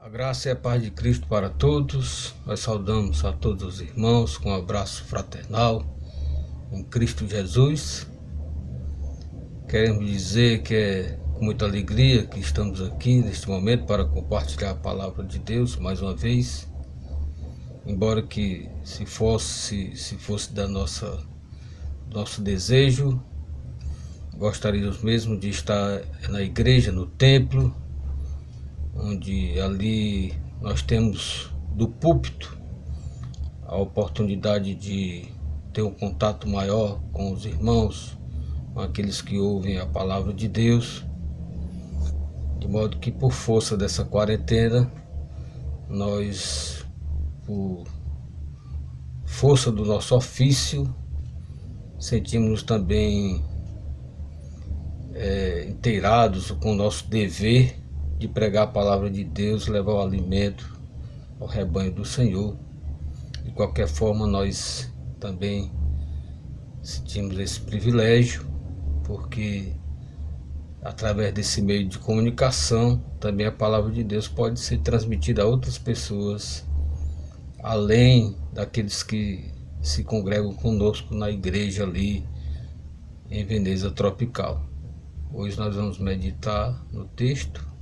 A graça e a paz de Cristo para todos. Nós saudamos a todos os irmãos com um abraço fraternal em Cristo Jesus. Queremos dizer que é com muita alegria que estamos aqui neste momento para compartilhar a palavra de Deus mais uma vez. Embora que se fosse da nosso desejo, gostaríamos mesmo de estar na igreja, no templo, onde ali nós temos do púlpito a oportunidade de ter um contato maior com os irmãos, com aqueles que ouvem a palavra de Deus, de modo que por força dessa quarentena, nós, por força do nosso ofício, sentimos também inteirados com o nosso dever de pregar a palavra de Deus, levar o alimento ao rebanho do Senhor. De qualquer forma, nós também sentimos esse privilégio, porque através desse meio de comunicação, também a palavra de Deus pode ser transmitida a outras pessoas, além daqueles que se congregam conosco na igreja ali em Veneza Tropical. Hoje nós vamos meditar no texto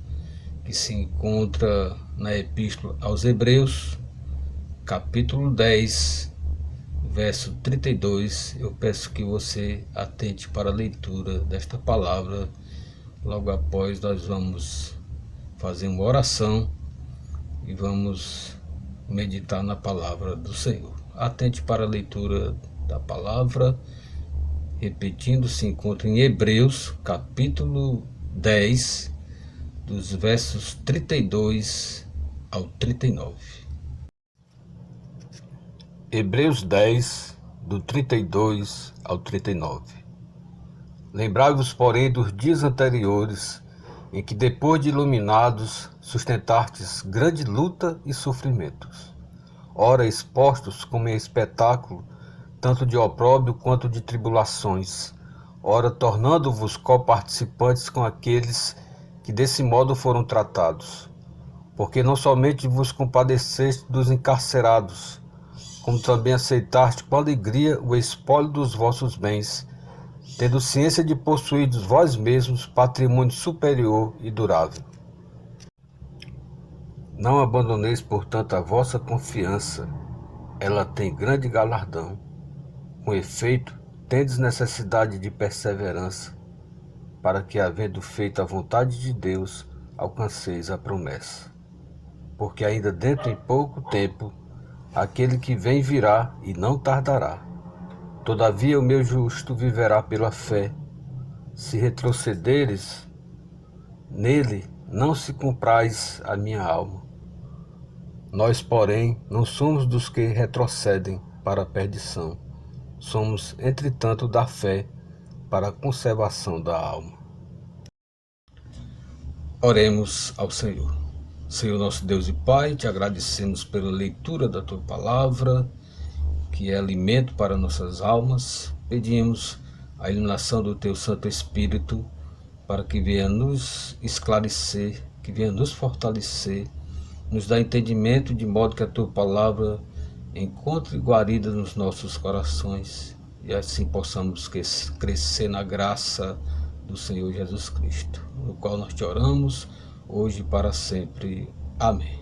que se encontra na Epístola aos Hebreus, capítulo 10, verso 32. Eu peço que você atente para a leitura desta palavra. Logo após nós vamos fazer uma oração e vamos meditar na palavra do Senhor. Atente para a leitura da palavra. Repetindo, se encontra em Hebreus, capítulo 10, dos versos 32 ao 39. Hebreus 10, do 32 ao 39. Lembrai-vos, porém, dos dias anteriores, em que, depois de iluminados, sustentastes grande luta e sofrimentos, ora expostos como em espetáculo, tanto de opróbrio quanto de tribulações, ora tornando-vos coparticipantes com aqueles que desse modo foram tratados. Porque não somente vos compadeceste dos encarcerados, como também aceitaste com alegria o espólio dos vossos bens, tendo ciência de possuirdes vós mesmos patrimônio superior e durável. Não abandoneis, portanto, a vossa confiança, ela tem grande galardão. Com efeito, tendes necessidade de perseverança, para que, havendo feito a vontade de Deus, alcanceis a promessa. Porque ainda dentro em pouco tempo, aquele que vem virá e não tardará. Todavia o meu justo viverá pela fé. Se retrocederes nele, não se comprais a minha alma. Nós, porém, não somos dos que retrocedem para a perdição. Somos, entretanto, da fé para a conservação da alma. Oremos ao Senhor. Senhor nosso Deus e Pai, te agradecemos pela leitura da tua palavra, que é alimento para nossas almas. Pedimos a iluminação do teu Santo Espírito para que venha nos esclarecer, que venha nos fortalecer, nos dar entendimento, de modo que a tua palavra encontre guarida nos nossos corações e assim possamos crescer na graça do Senhor Jesus Cristo, no qual nós te oramos hoje e para sempre. Amém.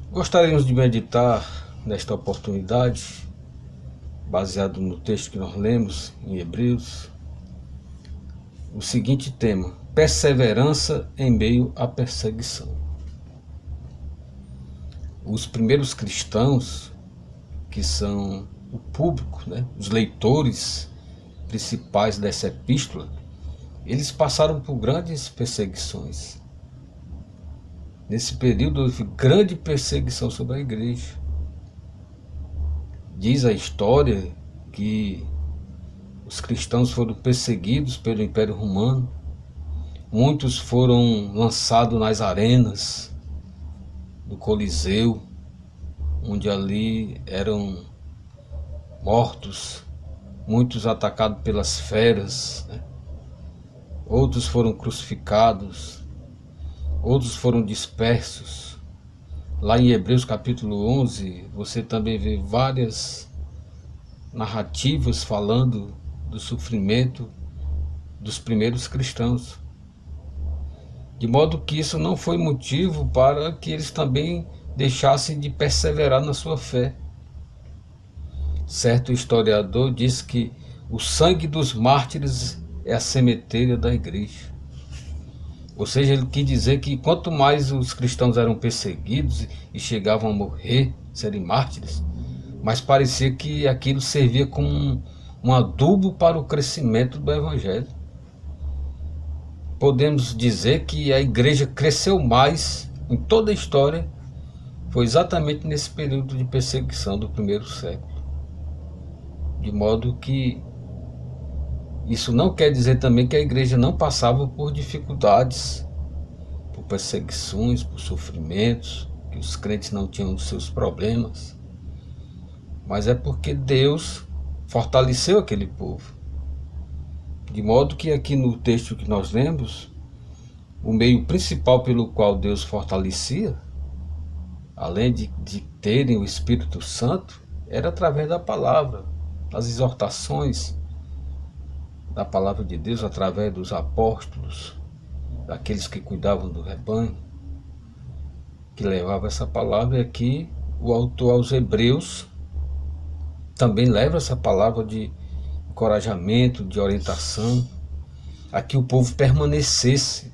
Gostaríamos de meditar nesta oportunidade, baseado no texto que nós lemos em Hebreus, o seguinte tema: perseverança em meio à perseguição. Os primeiros cristãos, que são o público, os leitores principais dessa epístola, eles passaram por grandes perseguições. Nesse período houve grande perseguição sobre a igreja. Diz a história que os cristãos foram perseguidos pelo Império Romano. Muitos foram lançados nas arenas do Coliseu, onde ali eram mortos, muitos atacados pelas feras, Outros foram crucificados. outros foram dispersos. Lá em Hebreus capítulo 11, você também vê várias narrativas falando do sofrimento dos primeiros cristãos. De modo que isso não foi motivo para que eles também deixassem de perseverar na sua fé. Certo historiador diz que o sangue dos mártires é a sementeira da igreja. Ou seja, ele quis dizer que quanto mais os cristãos eram perseguidos e chegavam a morrer, serem mártires, mais parecia que aquilo servia como um adubo para o crescimento do evangelho. Podemos dizer que a igreja cresceu mais em toda a história, foi exatamente nesse período de perseguição do primeiro século. De modo que isso não quer dizer também que a igreja não passava por dificuldades, por perseguições, por sofrimentos, que os crentes não tinham os seus problemas. Mas é porque Deus fortaleceu aquele povo. De modo que aqui no texto que nós lemos, o meio principal pelo qual Deus fortalecia, além de terem o Espírito Santo, era através da palavra, das exortações da palavra de Deus, através dos apóstolos, daqueles que cuidavam do rebanho, que levavam essa palavra. E aqui o autor aos Hebreus também leva essa palavra de encorajamento, de orientação, a que o povo permanecesse.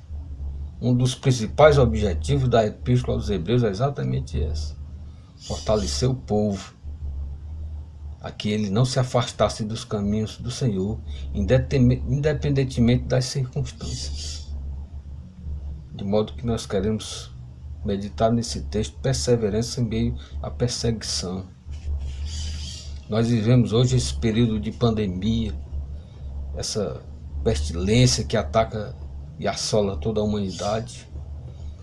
Um dos principais objetivos da Epístola aos Hebreus é exatamente esse: fortalecer o povo, a que ele não se afastasse dos caminhos do Senhor, independentemente das circunstâncias. De modo que nós queremos meditar nesse texto, perseverança em meio à perseguição. Nós vivemos hoje esse período de pandemia, essa pestilência que ataca e assola toda a humanidade.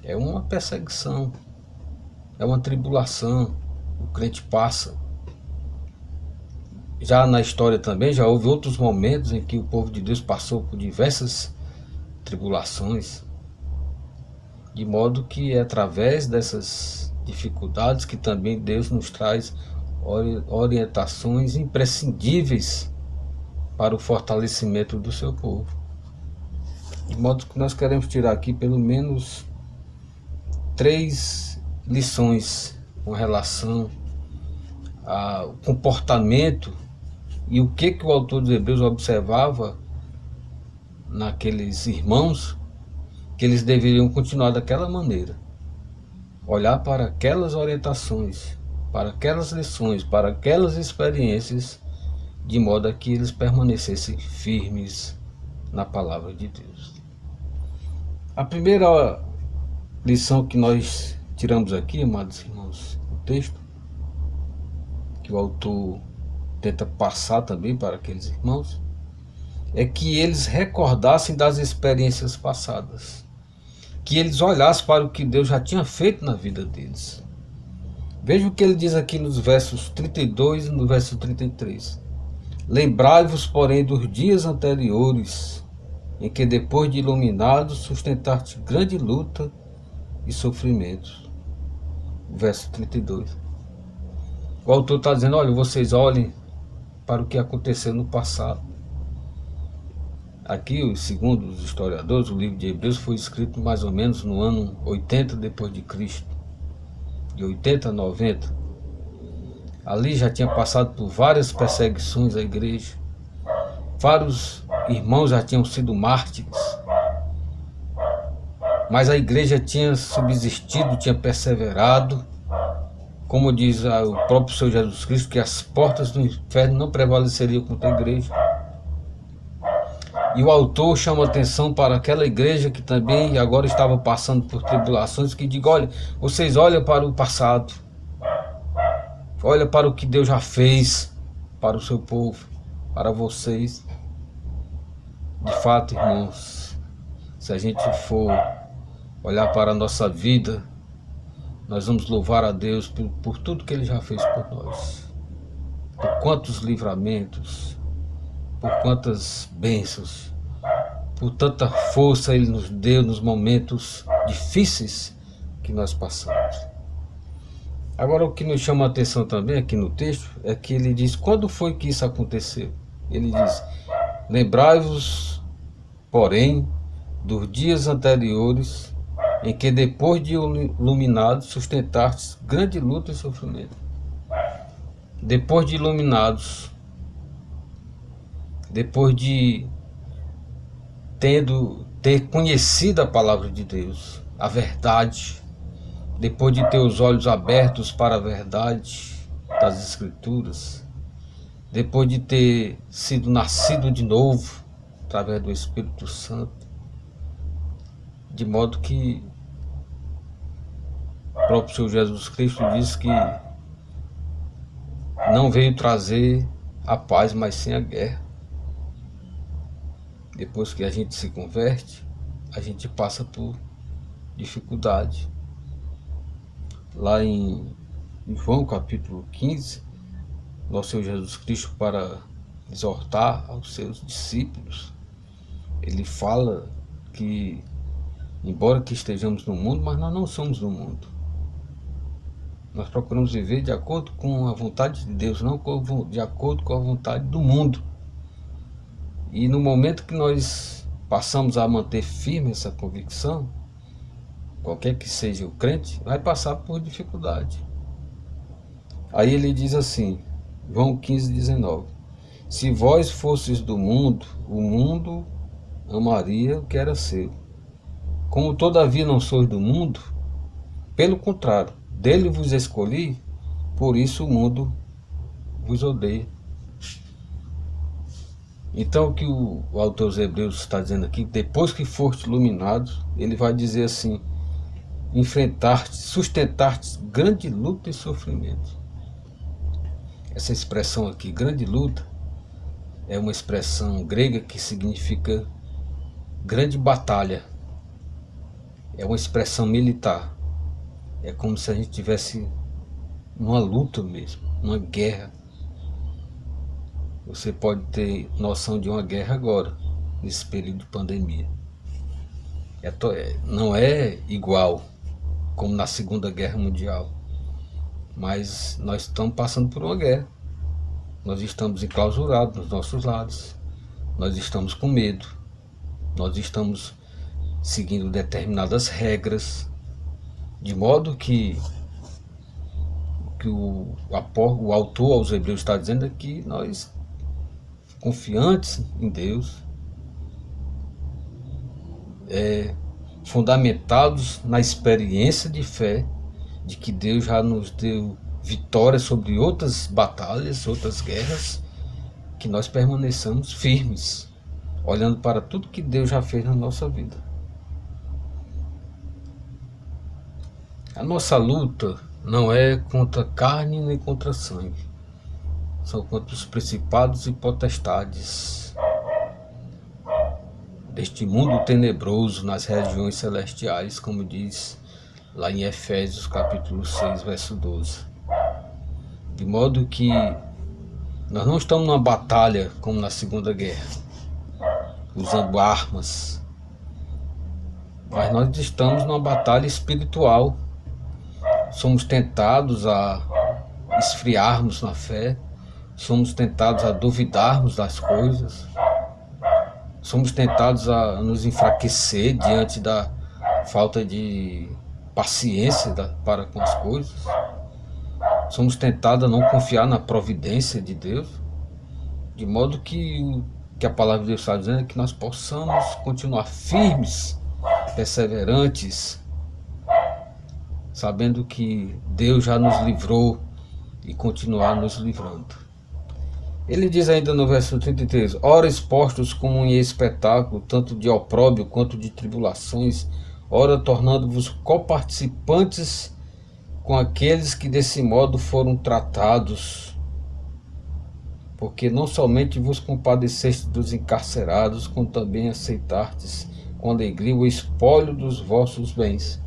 É uma perseguição, é uma tribulação, o crente passa. Já na história também, já houve outros momentos em que o povo de Deus passou por diversas tribulações, de modo que é através dessas dificuldades que também Deus nos traz orientações imprescindíveis para o fortalecimento do seu povo. De modo que nós queremos tirar aqui pelo menos 3 lições com relação ao comportamento e o que o autor dos Hebreus observava naqueles irmãos, que eles deveriam continuar daquela maneira, olhar para aquelas orientações, para aquelas lições, para aquelas experiências, de modo a que eles permanecessem firmes na palavra de Deus. A primeira lição que nós tiramos aqui, amados irmãos, do texto, que o autor tenta passar também para aqueles irmãos, é que eles recordassem das experiências passadas, que eles olhassem para o que Deus já tinha feito na vida deles. Veja o que ele diz aqui nos versos 32 e no verso 33. Lembrai-vos, porém, dos dias anteriores, em que depois de iluminados sustentaste grande luta e sofrimentos. Verso 32. O autor está dizendo, olha, vocês olhem para o que aconteceu no passado. Aqui, segundo os historiadores, o livro de Hebreus foi escrito mais ou menos no ano 80 depois de Cristo, de 80 a 90. Ali já tinha passado por várias perseguições à igreja. Vários irmãos já tinham sido mártires. Mas a igreja tinha subsistido, tinha perseverado. Como diz o próprio Senhor Jesus Cristo, que as portas do inferno não prevaleceriam contra a igreja. E o autor chama atenção para aquela igreja que também agora estava passando por tribulações, que diga, olha, vocês olham para o passado, olha para o que Deus já fez para o seu povo, para vocês. De fato, irmãos, se a gente for olhar para a nossa vida, nós vamos louvar a Deus por tudo que Ele já fez por nós. Por quantos livramentos, por quantas bênçãos, por tanta força Ele nos deu nos momentos difíceis que nós passamos. Agora, o que nos chama a atenção também aqui no texto é que ele diz: quando foi que isso aconteceu? Ele diz: lembrai-vos, porém, dos dias anteriores, em que depois de iluminados sustentastes grande luta e sofrimento. Depois de iluminados, depois de ter conhecido a palavra de Deus, a verdade, depois de ter os olhos abertos para a verdade das Escrituras, depois de ter sido nascido de novo através do Espírito Santo, de modo que o próprio Senhor Jesus Cristo diz que não veio trazer a paz, mas sim a guerra. Depois que a gente se converte, a gente passa por dificuldade. Lá em João capítulo 15, nosso Senhor Jesus Cristo, para exortar aos seus discípulos, ele fala que, embora que estejamos no mundo, mas nós não somos do mundo. Nós procuramos viver de acordo com a vontade de Deus, não de acordo com a vontade do mundo. E no momento que nós passamos a manter firme essa convicção, qualquer que seja o crente, vai passar por dificuldade. Aí ele diz assim, João 15:19: se vós fosseis do mundo, o mundo amaria o que era seu. Como todavia não sois do mundo, pelo contrário, dele vos escolhi, por isso o mundo vos odeia. Então o que o autor dos Hebreus está dizendo aqui, depois que foste iluminados, ele vai dizer assim: enfrentar-te, sustentar-te grande luta e sofrimento. Essa expressão aqui, grande luta, é uma expressão grega que significa grande batalha. É uma expressão militar. É como se a gente tivesse uma luta mesmo, uma guerra. Você pode ter noção de uma guerra agora, nesse período de pandemia. Não é igual como na Segunda Guerra Mundial, mas nós estamos passando por uma guerra. Nós estamos enclausurados nos nossos lares, nós estamos com medo, nós estamos seguindo determinadas regras, de modo que o autor aos Hebreus está dizendo é que nós, confiantes em Deus, fundamentados na experiência de fé, de que Deus já nos deu vitória sobre outras batalhas, outras guerras, que nós permaneçamos firmes, olhando para tudo que Deus já fez na nossa vida. A nossa luta não é contra carne nem contra sangue, são contra os principados e potestades deste mundo tenebroso nas regiões celestiais, como diz lá em Efésios capítulo 6, verso 12. De modo que nós não estamos numa batalha como na Segunda Guerra, usando armas, mas nós estamos numa batalha espiritual. Somos tentados a esfriarmos na fé, somos tentados a duvidarmos das coisas, somos tentados a nos enfraquecer diante da falta de paciência para com as coisas. Somos tentados a não confiar na providência de Deus, de modo que a palavra de Deus está dizendo é que nós possamos continuar firmes, perseverantes, sabendo que Deus já nos livrou e continuar nos livrando. Ele diz ainda no verso 33, ora expostos como em espetáculo, tanto de opróbrio quanto de tribulações, ora tornando-vos coparticipantes com aqueles que desse modo foram tratados, porque não somente vos compadeceste dos encarcerados, como também aceitastes com alegria o espólio dos vossos bens.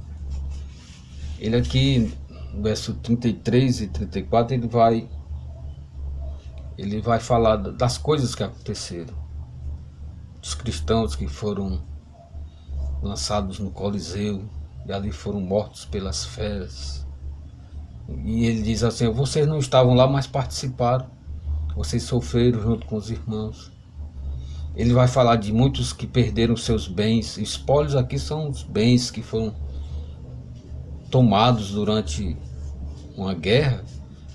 Ele aqui, no verso 33 e 34, ele vai falar das coisas que aconteceram. dos cristãos que foram lançados no Coliseu e ali foram mortos pelas feras. E ele diz assim: vocês não estavam lá, mas participaram, vocês sofreram junto com os irmãos. Ele vai falar de muitos que perderam seus bens. Espólios aqui são os bens que foram tomados durante uma guerra.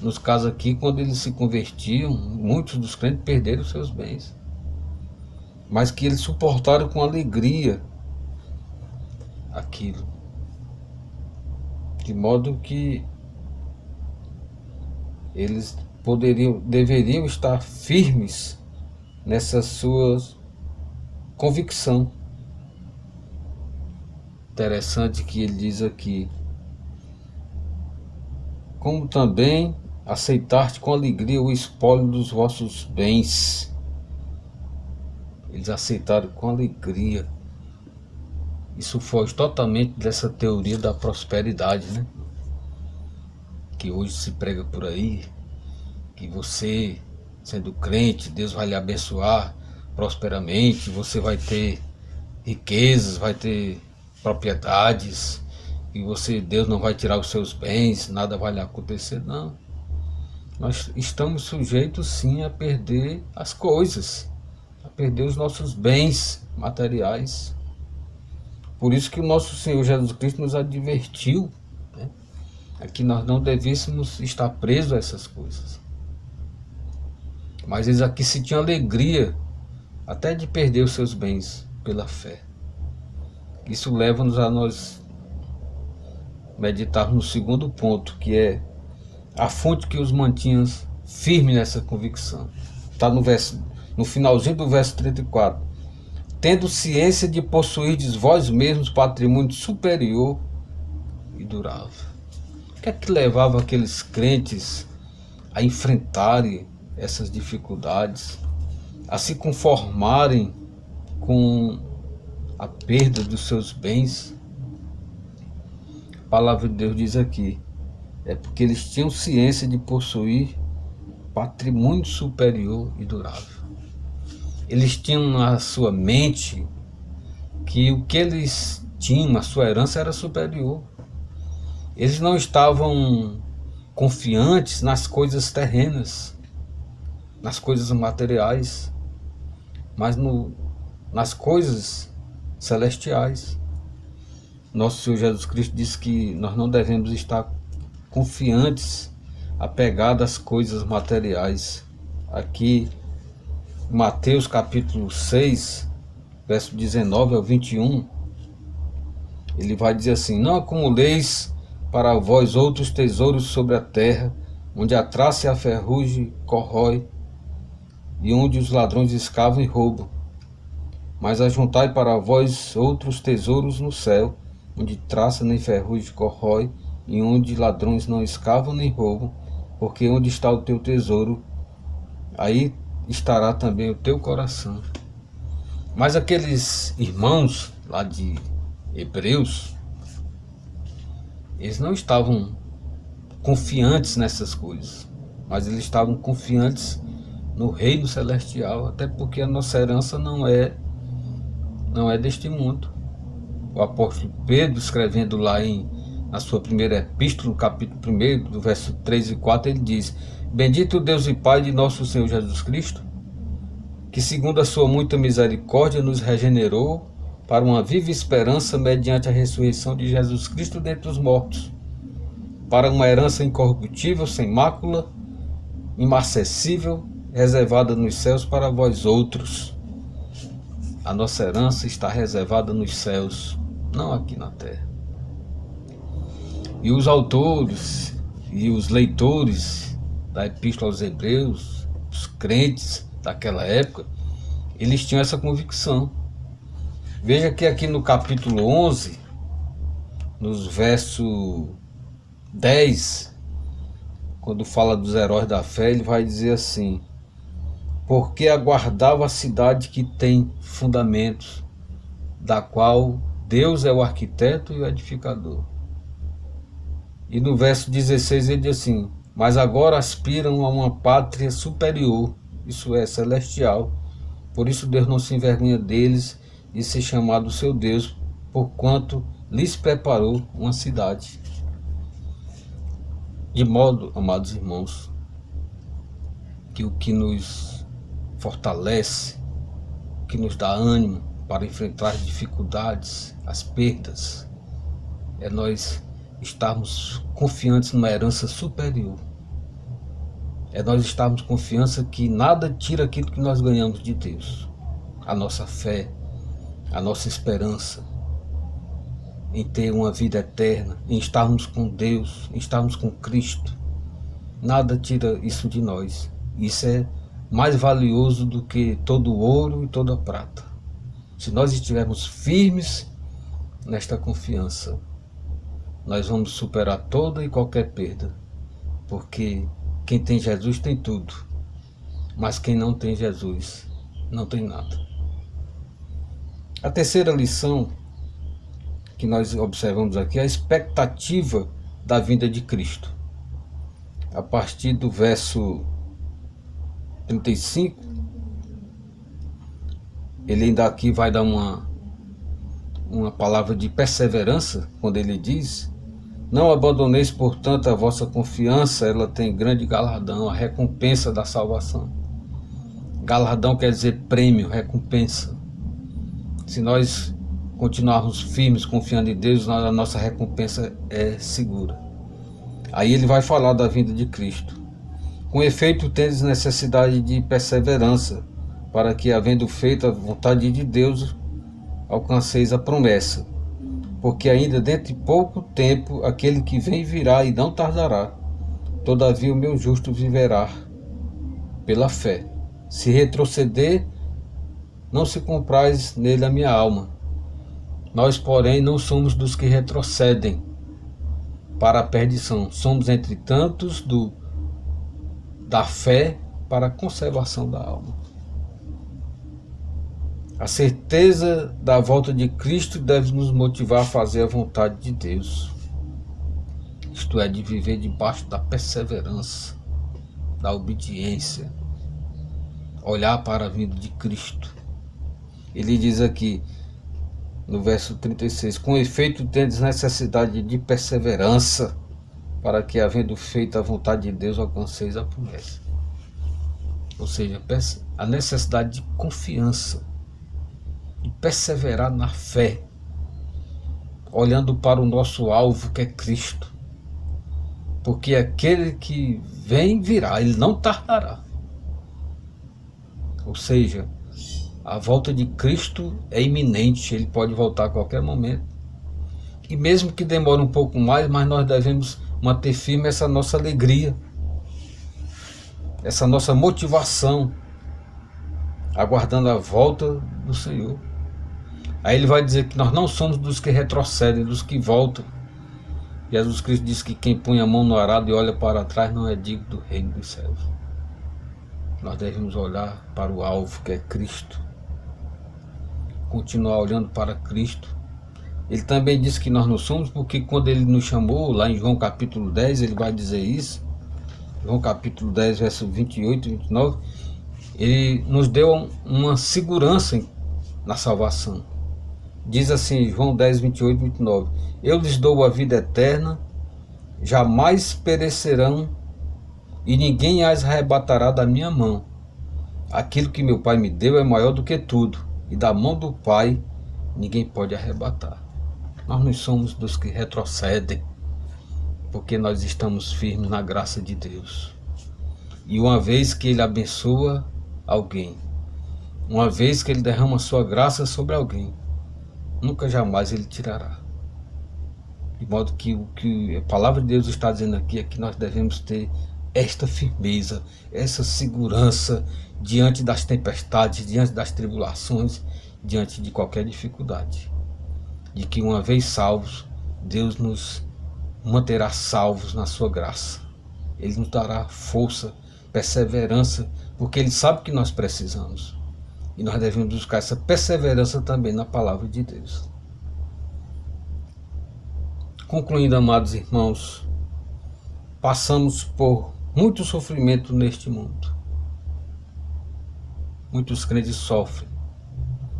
Nos casos aqui, quando eles se convertiam, muitos dos crentes perderam seus bens, mas que eles suportaram com alegria aquilo, de modo que eles deveriam estar firmes nessa sua convicção. Interessante que ele diz aqui: como também aceitar com alegria o espólio dos vossos bens. Eles aceitaram com alegria. Isso foge totalmente dessa teoria da prosperidade, né? Que hoje se prega por aí, que você, sendo crente, Deus vai lhe abençoar prosperamente, você vai ter riquezas, vai ter propriedades, e Deus não vai tirar os seus bens, nada vai lhe acontecer. Não. Nós estamos sujeitos sim a perder as coisas, a perder os nossos bens materiais. Por isso que o nosso Senhor Jesus Cristo nos advertiu, né, é que nós não devêssemos estar presos a essas coisas. Mas eles aqui sentiam alegria até de perder os seus bens pela fé. Isso leva-nos a nós meditarmos no segundo ponto, que é a fonte que os mantinha firmes nessa convicção. Está no finalzinho do verso 34. Tendo ciência de possuirdes vós mesmos patrimônio superior e durável. O que é que levava aqueles crentes a enfrentarem essas dificuldades, a se conformarem com a perda dos seus bens? A palavra de Deus diz aqui: é porque eles tinham ciência de possuir patrimônio superior e durável. Eles tinham na sua mente que o que eles tinham, a sua herança, era superior. Eles não estavam confiantes nas coisas terrenas, nas coisas materiais, mas nas coisas celestiais. Nosso Senhor Jesus Cristo disse que nós não devemos estar confiantes, apegados às coisas materiais. Aqui, Mateus capítulo 6, verso 19 ao 21, ele vai dizer assim: não acumuleis para vós outros tesouros sobre a terra, onde a traça e a ferrugem corrói, e onde os ladrões escavam e roubam. Mas ajuntai para vós outros tesouros no céu, onde traça nem ferrugem corrói, e onde ladrões não escavam nem roubam, porque onde está o teu tesouro, aí estará também o teu coração. Mas aqueles irmãos lá de Hebreus, eles não estavam confiantes nessas coisas, mas eles estavam confiantes no reino celestial, até porque a nossa herança não é deste mundo. O apóstolo Pedro, escrevendo lá na sua primeira epístola, no capítulo 1, do verso 3 e 4, ele diz: bendito o Deus e Pai de nosso Senhor Jesus Cristo, que segundo a sua muita misericórdia nos regenerou para uma viva esperança mediante a ressurreição de Jesus Cristo dentre os mortos, para uma herança incorruptível, sem mácula, imarcessível, reservada nos céus para vós outros. A nossa herança está reservada nos céus, não aqui na terra. E os autores e os leitores da Epístola aos Hebreus, os crentes daquela época, eles tinham essa convicção. Veja que aqui no capítulo 11, nos versos 10, quando fala dos heróis da fé, ele vai dizer assim: porque aguardava a cidade que tem fundamentos, da qual Deus é o arquiteto e o edificador. E no verso 16 ele diz assim: mas agora aspiram a uma pátria superior, isso é, celestial, Por isso Deus não se envergonha deles de ser chamado seu Deus, porquanto lhes preparou uma cidade. De modo, amados irmãos, que o que nos fortalece, o que nos dá ânimo para enfrentar as dificuldades, as perdas, é nós estarmos confiantes numa herança superior. É nós estarmos confiança que nada tira aquilo que nós ganhamos de Deus. A nossa fé, a nossa esperança em ter uma vida eterna, em estarmos com Deus, em estarmos com Cristo. Nada tira isso de nós. Isso é mais valioso do que todo o ouro e toda a prata. Se nós estivermos firmes nesta confiança, nós vamos superar toda e qualquer perda, porque quem tem Jesus tem tudo, mas quem não tem Jesus não tem nada. A terceira lição que nós observamos aqui é a expectativa da vinda de Cristo. A partir do verso 35, ele ainda aqui vai dar uma palavra de perseverança, quando ele diz: não abandoneis, portanto, a vossa confiança, ela tem grande galardão, a recompensa da salvação. Galardão quer dizer prêmio, recompensa. Se nós continuarmos firmes, confiando em Deus, a nossa recompensa é segura. Aí ele vai falar da vinda de Cristo. Com efeito, tendes necessidade de perseverança, para que, havendo feito a vontade de Deus, alcanceis a promessa. Porque ainda dentro de pouco tempo aquele que vem virá e não tardará. Todavia o meu justo viverá pela fé. Se retroceder, não se comprais nele a minha alma. Nós, porém, não somos dos que retrocedem para a perdição. Somos, entre tantos, da fé para a conservação da alma. A certeza da volta de Cristo deve nos motivar a fazer a vontade de Deus. Isto é, de viver debaixo da perseverança, da obediência, olhar para a vinda de Cristo. Ele diz aqui, no verso 36, com efeito tendes necessidade de perseverança, para que, havendo feito a vontade de Deus, alcanceis a promessa. Ou seja, a necessidade de confiança, de perseverar na fé, olhando para o nosso alvo, que é Cristo. Porque aquele que vem virá, ele não tardará. Ou seja, a volta de Cristo é iminente, ele pode voltar a qualquer momento. E mesmo que demore um pouco mais, mas nós devemos manter firme essa nossa alegria, essa nossa motivação, aguardando a volta do Senhor. Aí ele vai dizer que nós não somos dos que retrocedem, dos que voltam. Jesus Cristo diz que quem põe a mão no arado e olha para trás não é digno do reino dos céus. Nós devemos olhar para o alvo, que é Cristo. Continuar olhando para Cristo. Ele também diz que nós não somos, porque quando ele nos chamou, lá em João capítulo 10, ele vai dizer isso. João capítulo 10, verso 28 e 29. Ele nos deu uma segurança na salvação. Diz assim, João 10, 28 e 29. Eu lhes dou a vida eterna, jamais perecerão, e ninguém as arrebatará da minha mão. Aquilo que meu Pai me deu é maior do que tudo, e da mão do Pai ninguém pode arrebatar. Nós não somos dos que retrocedem, porque nós estamos firmes na graça de Deus. E uma vez que Ele abençoa alguém, uma vez que Ele derrama sua graça sobre alguém, nunca jamais Ele tirará. De modo que o que a palavra de Deus está dizendo aqui é que nós devemos ter esta firmeza, essa segurança diante das tempestades, diante das tribulações, diante de qualquer dificuldade. De que uma vez salvos, Deus nos manterá salvos na sua graça. Ele nos dará força, perseverança, porque Ele sabe que nós precisamos. E nós devemos buscar essa perseverança também na palavra de Deus. Concluindo, amados irmãos, passamos por muito sofrimento neste mundo. Muitos crentes sofrem.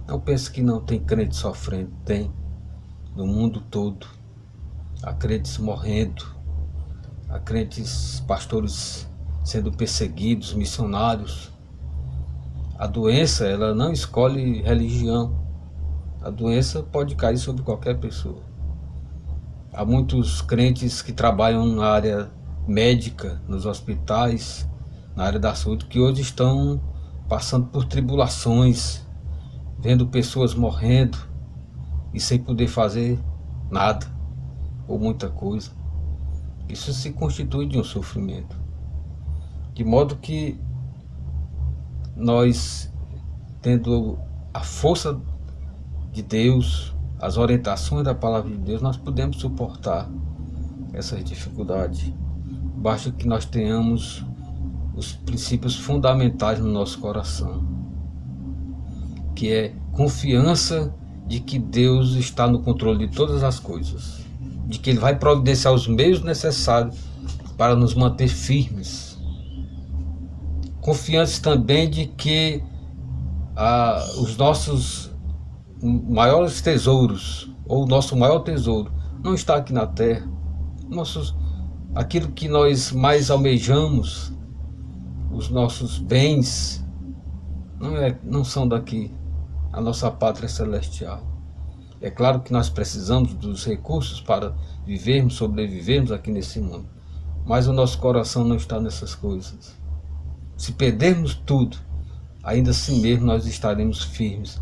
Não pense que não tem crente sofrendo. Tem. No mundo todo. Há crentes morrendo. Há crentes, pastores sendo perseguidos, missionários. A doença, ela não escolhe religião. A doença pode cair sobre qualquer pessoa. Há muitos crentes que trabalham na área médica, nos hospitais, na área da saúde, que hoje estão passando por tribulações, vendo pessoas morrendo e sem poder fazer nada ou muita coisa. Isso se constitui de um sofrimento. De modo que nós, tendo a força de Deus, as orientações da palavra de Deus, nós podemos suportar essas dificuldades. Basta que nós tenhamos os princípios fundamentais no nosso coração, que é confiança de que Deus está no controle de todas as coisas, de que Ele vai providenciar os meios necessários para nos manter firmes. Confiança também de que os nossos maiores tesouros, ou o nosso maior tesouro, não está aqui na terra. Aquilo que nós mais almejamos, os nossos bens, não são daqui. A nossa pátria é celestial. É claro que nós precisamos dos recursos para vivermos, sobrevivermos aqui nesse mundo, mas o nosso coração não está nessas coisas. Se perdermos tudo, ainda assim mesmo nós estaremos firmes,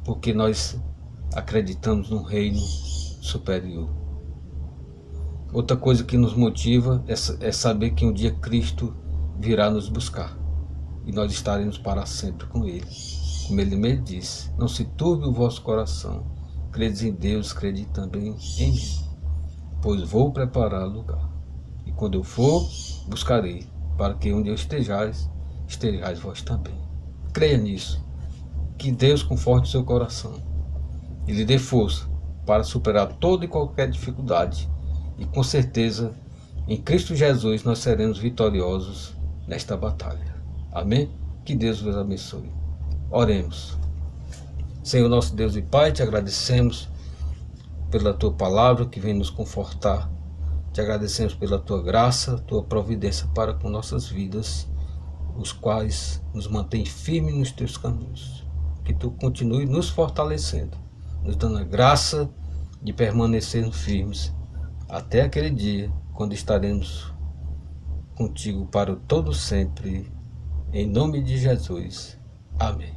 porque nós acreditamos num reino superior. Outra coisa que nos motiva é saber que um dia Cristo virá nos buscar e nós estaremos para sempre com Ele. Como Ele mesmo disse: não se turbe o vosso coração, credes em Deus, crede também em mim, pois vou preparar lugar. E quando eu for, buscarei, para que onde eu estejais vós também. Creia nisso. Que Deus conforte o seu coração e lhe dê força para superar toda e qualquer dificuldade. E com certeza, em Cristo Jesus, nós seremos vitoriosos nesta batalha. Amém? Que Deus vos abençoe. Oremos. Senhor nosso Deus e Pai, te agradecemos pela tua palavra que vem nos confortar. Te agradecemos pela tua graça, tua providência para com nossas vidas, os quais nos mantém firmes nos teus caminhos. Que tu continue nos fortalecendo, nos dando a graça de permanecermos firmes até aquele dia, quando estaremos contigo para o todo sempre. Em nome de Jesus. Amém.